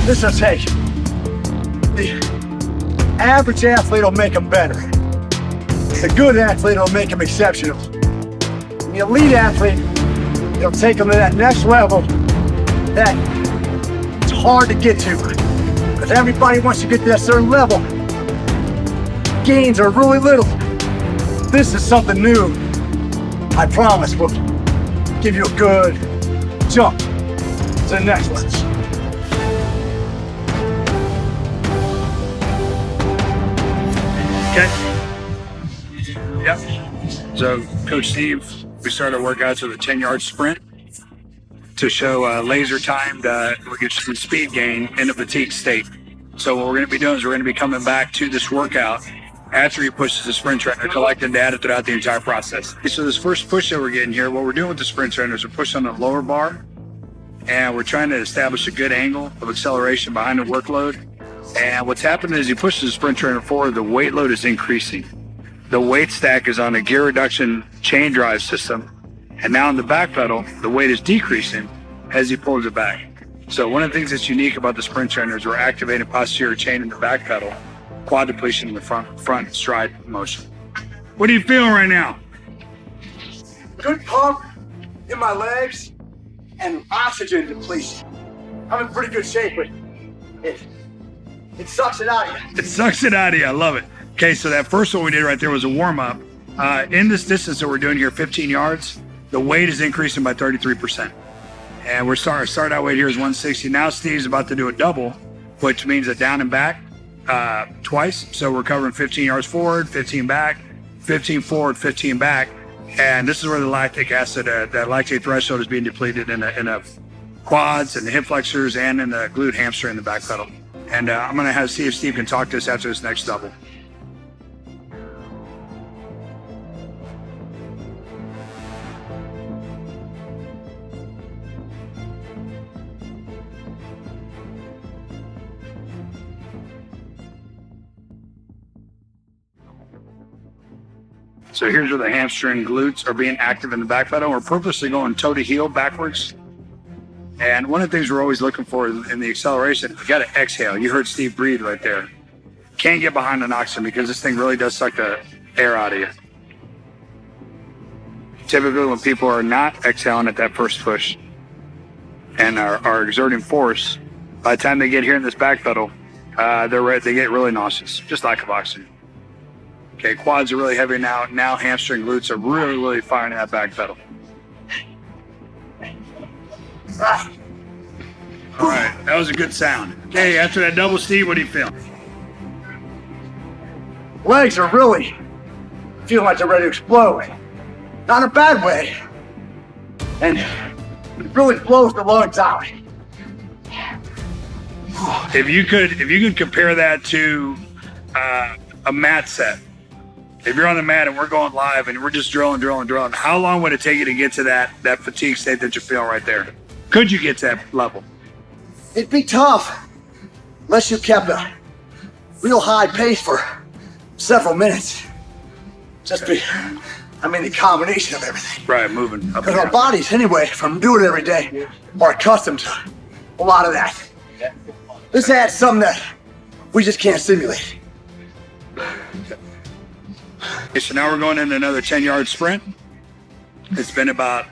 This will take. The average athlete will make them better. The good athlete will make them exceptional. The elite athlete, it'll take them to that next level that it's hard to get to. Because everybody wants to get to that certain level. Gains are really little. This is something new. I promise will give you a good jump to the next level. Okay. Yep. So, Coach Steve, we started our workouts with a 10-yard sprint to show laser timed, we get some speed gain in a fatigue state. So what we're going to be doing is we're going to be coming back to this workout after he pushes the sprint trainer, collecting data throughout the entire process. So this first push that we're getting here, what we're doing with the sprint trainer is we're pushing on the lower bar, and we're trying to establish a good angle of acceleration behind the workload. And what's happening is he pushes the sprint trainer forward, the weight load is increasing. The weight stack is on a gear reduction chain drive system. And now in the back pedal, the weight is decreasing as he pulls it back. So one of the things that's unique about the sprint trainer is we're activating posterior chain in the back pedal, quad depletion in the front stride motion. What are you feeling right now? Good pump in my legs and oxygen depletion. I'm in pretty good shape, but it sucks it out of you. It sucks it out of you. I love it. Okay, so that first one we did right there was a warm-up. In this distance that we're doing here, 15 yards, the weight is increasing by 33%. And we're start out weight here is 160. Now Steve's about to do a double, which means a down and back twice. So we're covering 15 yards forward, 15 back, 15 forward, 15 back. And this is where the lactic acid, that lactate threshold is being depleted in the quads and the hip flexors and in the glute hamstring in the back pedal. And I'm going to see if Steve can talk to us after this next double. So here's where the hamstring glutes are being active in the back pedal. We're purposely going toe to heel backwards. And one of the things we're always looking for in the acceleration, you got to exhale. You heard Steve breathe right there. Can't get behind an oxygen because this thing really does suck the air out of you. Typically when people are not exhaling at that first push and are exerting force, by the time they get here in this back pedal, they get really nauseous, just lack of oxygen. Okay, quads are really heavy now. Now hamstring glutes are really, really firing that back pedal. All right, that was a good sound. Okay, after that double, Steve, what do you feel? Legs are really feeling like they're ready to explode. Not in a bad way. And it really blows the lungs out. If you could compare that to a mat set. If you're on the mat and we're going live and we're just drilling, how long would it take you to get to that fatigue state that you feel right there? Could you get to that level? It'd be tough unless you kept a real high pace for several minutes. The combination of everything. Right, moving up. Because our bodies, anyway, from doing it every day, are accustomed to a lot of that. This adds something that we just can't simulate. Okay, so now we're going into another 10-yard sprint. It's been about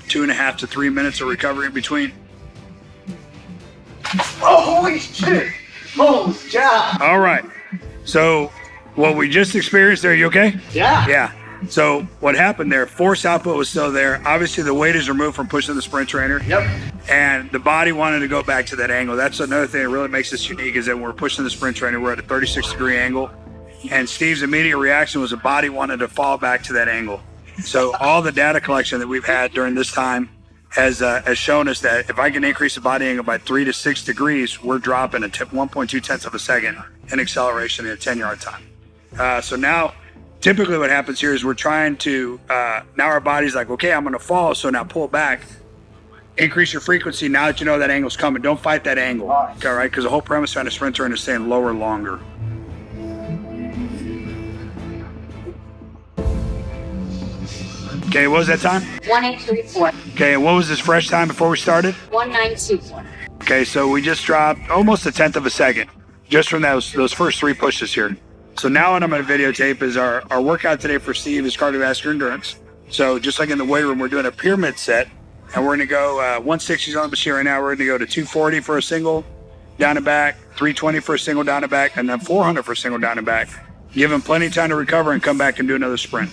2.5 to 3 minutes of recovery in between. Oh, holy shit! Holy cow! All right. So what we just experienced there, you okay? Yeah. Yeah. So what happened there, force output was still there. Obviously the weight is removed from pushing the sprint trainer. Yep. And the body wanted to go back to that angle. That's another thing that really makes this unique is that when we're pushing the sprint trainer, we're at a 36-degree angle. And Steve's immediate reaction was the body wanted to fall back to that angle. So all the data collection that we've had during this time has shown us that if I can increase the body angle by 3 to 6 degrees, we're dropping 1.2 tenths of a second in acceleration in a 10-yard time. So now, typically what happens here is we're trying to, now our body's like, okay, I'm going to fall, so now pull back. Increase your frequency now that you know that angle's coming. Don't fight that angle, all right? Because the whole premise behind a sprint trainer is staying lower longer. Okay, what was that time? 1834. Okay, and what was this fresh time before we started? 1924. Okay, so we just dropped almost 1/10 of a second just from those first 3 pushes here. So now what I'm going to videotape is our workout today for Steve is cardiovascular endurance. So just like in the weight room, we're doing a pyramid set, and we're going to go 160s on the machine right now. We're going to go to 240 for a single down and back, 320 for a single down and back, and then 400 for a single down and back. Give him plenty of time to recover and come back and do another sprint.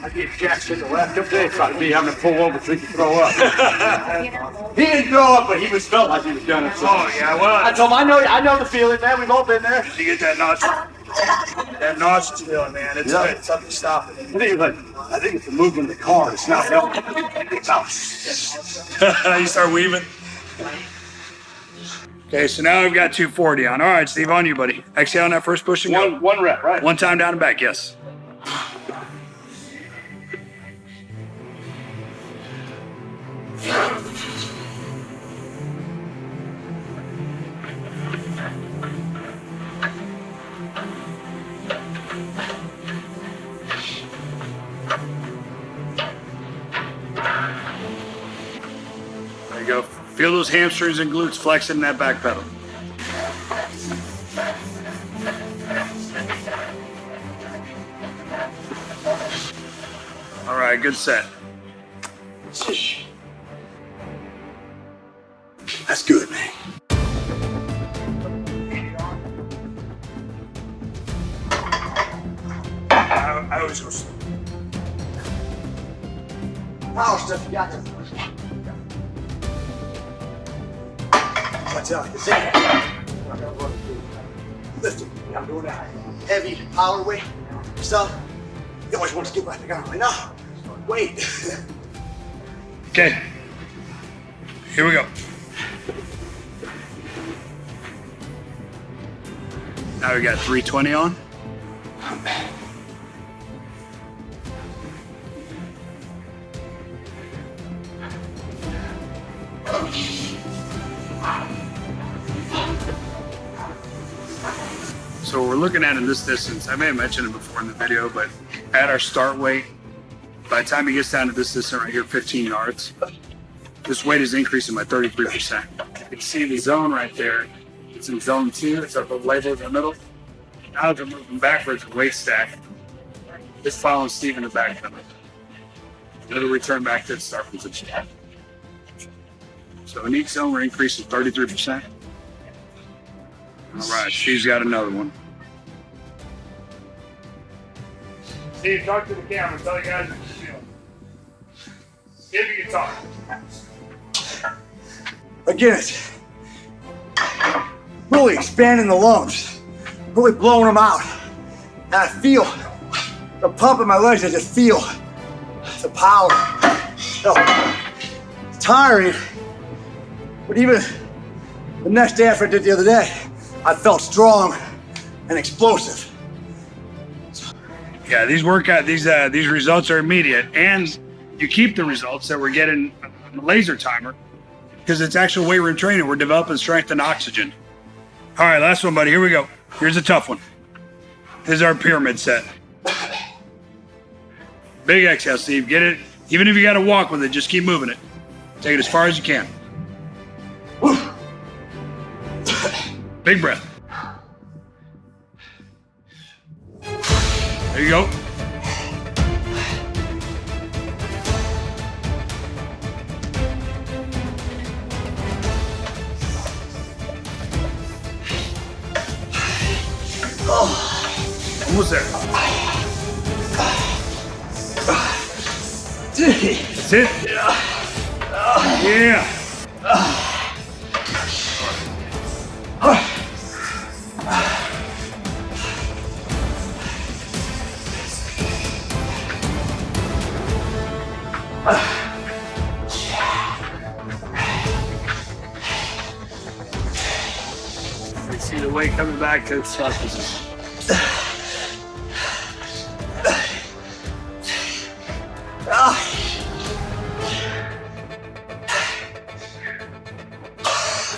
I gave Jackson the last couple days about me having to pull over so he could throw up. He didn't throw up, but he was felt like he was gonna. So. Oh yeah, well I told him I know the feeling, man. We've all been there. you get that nauseous feeling, man. It's good. Something to stop it. I think it's the movement of the car. It's not helping. It's out. You start weaving. Okay, so now we've got 240 on. All right, Steve, on you, buddy. Exhale on that first push and go. One rep, right? 1 time down and back, yes. There you go. Feel those hamstrings and glutes flexing in that back pedal. All right, good set. That's good, man. I always go slow. Power stuff you got to. I tell you, see, lifting. I'm doing that heavy power weight stuff. You always want to get right back on. No, wait. Okay, here we go. Now we got 320 on. So what we're looking at in this distance, I may have mentioned it before in the video, but at our start weight, by the time he gets down to this distance right here, 15 yards, this weight is increasing by 33%. You can see the zone right there. It's in zone 2. It's up the label in the middle. Now as we're moving backwards, the weight stack is following Steve in the back pedal. It'll return back to its start position. So in each zone, we're increasing 33%. All right, Steve's got another one. Steve, talk to the camera. Tell you guys what you're feeling. See if you can talk. Again, it's really expanding the lungs, really blowing them out. And I feel the pump in my legs. I just feel the power. So, it's tiring, but even the next day after I did it the other day, I felt strong and explosive. Yeah, these results are immediate, and you keep the results that we're getting on the laser timer because it's actual weight room training. We're developing strength and oxygen. All right, last one, buddy. Here we go. Here's a tough one. This is our pyramid set. Big exhale, Steve. Get it. Even if you got to walk with it, just keep moving it. Take it as far as you can. Big breath. There you go. Almost there. That's it. Yeah. You see the weight coming back to its start position.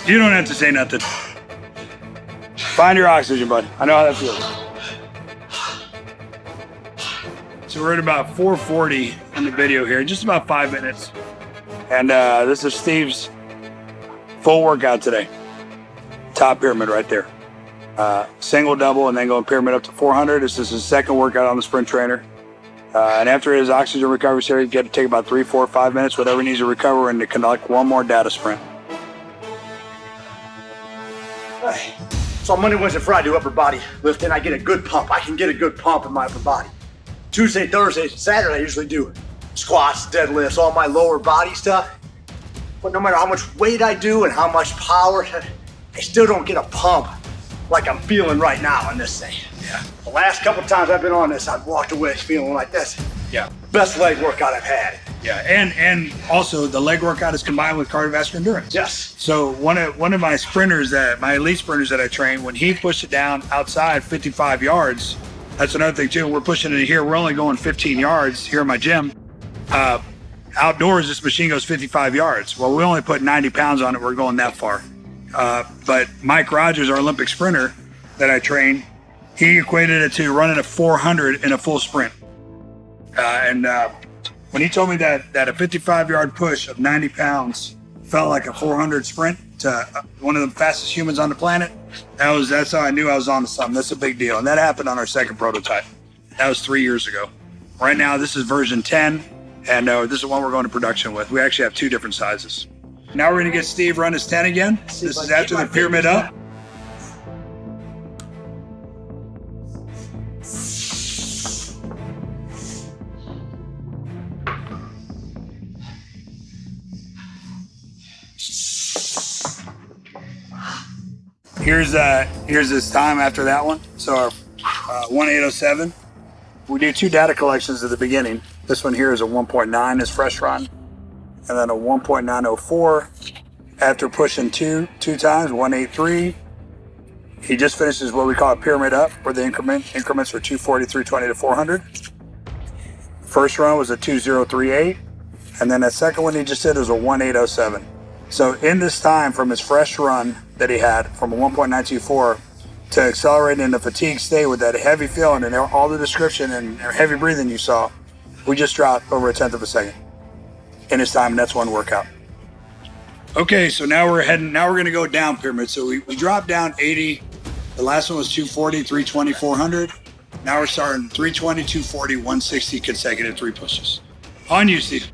You don't have to say nothing. Find your oxygen, bud. I know how that feels. So we're at about 4:40 in the video here, just about 5 minutes. And this is Steve's Full workout today. Top pyramid right there. Single, double, and then going pyramid up to 400. This is his second workout on the sprint trainer. And after his oxygen recovery series, you get to take about 3, 4, 5 minutes, whatever he needs to recover, and to conduct one more data sprint. So on Monday, Wednesday, Friday, I do upper body lifting. I get a good pump. I can get a good pump in my upper body. Tuesday, Thursday, Saturday, I usually do squats, deadlifts, all my lower body stuff. But no matter how much weight I do and how much power, I still don't get a pump like I'm feeling right now on this thing. Yeah. The last couple times I've been on this, I've walked away feeling like this. Yeah. Best leg workout I've had. Yeah, and also the leg workout is combined with cardiovascular endurance. Yes. So one of my sprinters, my elite sprinters that I train, when he pushed it down outside 55 yards, that's another thing too. We're pushing it here. We're only going 15 yards here in my gym. Outdoors, this machine goes 55 yards. Well, we only put 90 pounds on it. We're going that far. But Mike Rogers, our Olympic sprinter that I train, he equated it to running a 400 in a full sprint. When he told me that a 55-yard push of 90 pounds felt like a 400 sprint to one of the fastest humans on the planet, that's how I knew I was on to something. That's a big deal. And that happened on our second prototype. That was 3 years ago. Right now, this is version 10, and this is one we're going to production with. We actually have 2 different sizes. Now we're going to get Steve run his 10 again. This is after the pyramid up. Here's his time after that one. So our 1807. We do 2 data collections at the beginning. This one here is a 1.9 is fresh run, and then a 1.904 after pushing two times, 183. He just finishes what we call a pyramid up, where the increments are 240, 320 to 400. First run was a 2038, and then that second one he just did was a 1807. So in this time from his fresh run that he had from a 1.924 to accelerating in the fatigue state with that heavy feeling and all the description and heavy breathing you saw, we just dropped over 1/10 of a second in his time, and that's one workout. Okay, so now we're going to go down pyramid. So we dropped down 80. The last one was 240, 320, 400. Now we're starting 320, 240, 160 consecutive 3 pushes. On you, Steve.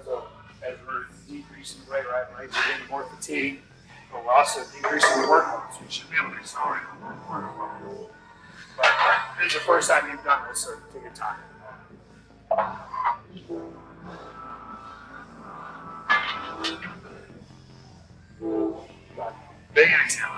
So as we're decreasing weight, right, we're getting more fatigue, but we're also decreasing the workload, so we should be able to accelerate the workload. But this is the first time you've done this, so take your time. Big exhale.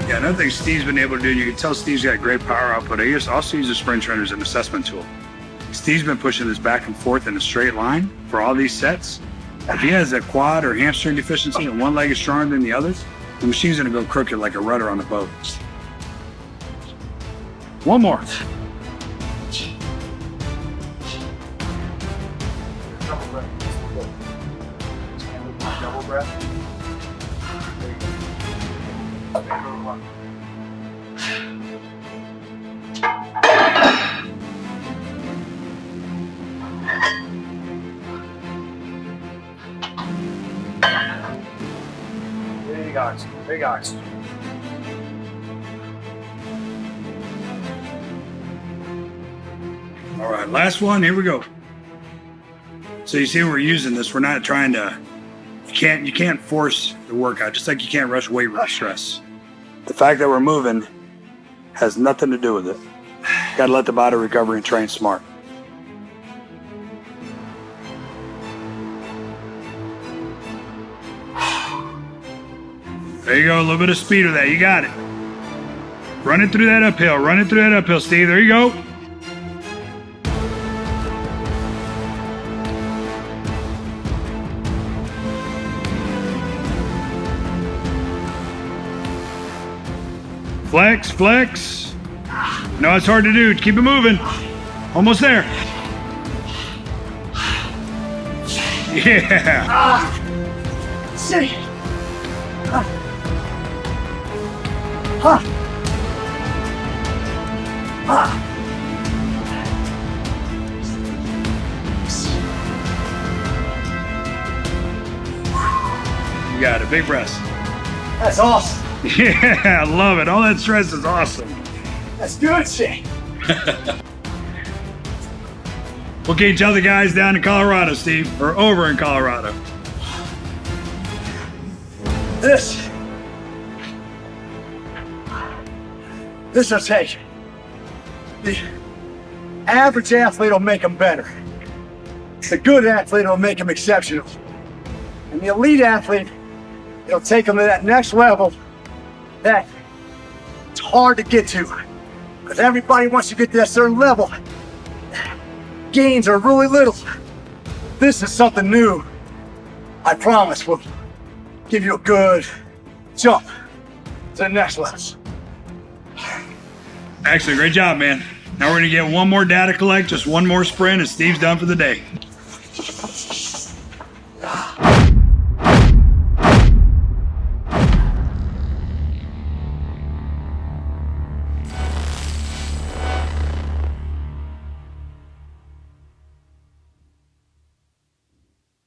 Yeah, another thing Steve's been able to do, and you can tell Steve's got great power output. I also use the sprint trainer as an assessment tool. Steve's been pushing this back and forth in a straight line for all these sets. If he has a quad or hamstring deficiency and one leg is stronger than the others, the machine's gonna go crooked like a rudder on a boat. One more. Double breath. Double breath. Big oxygen, big oxygen. All right, last one. Here we go. So you see, we're using this. We're not trying to. You can't force the workout, just like you can't rush weight stress. The fact that we're moving has nothing to do with it. Got to let the body recover and train smart. There you go, a little bit of speed with that. You got it. Run it through that uphill. Run it through that uphill, Steve. There you go. Flex, flex. No, it's hard to do. Keep it moving. Almost there. Yeah. See. You got it. Big breaths. That's awesome. Yeah, I love it. All that stress is awesome. That's good shit. What can you tell the guys down in Colorado, Steve? Or over in Colorado? This will take. The average athlete will make them better. The good athlete will make them exceptional. And the elite athlete, it'll take them to that next level that it's hard to get to. Because everybody wants to get to that certain level. Gains are really little. This is something new. I promise will give you a good jump to the next level. Excellent, great job, man. Now we're gonna get one more data collect, just one more sprint, and Steve's done for the day.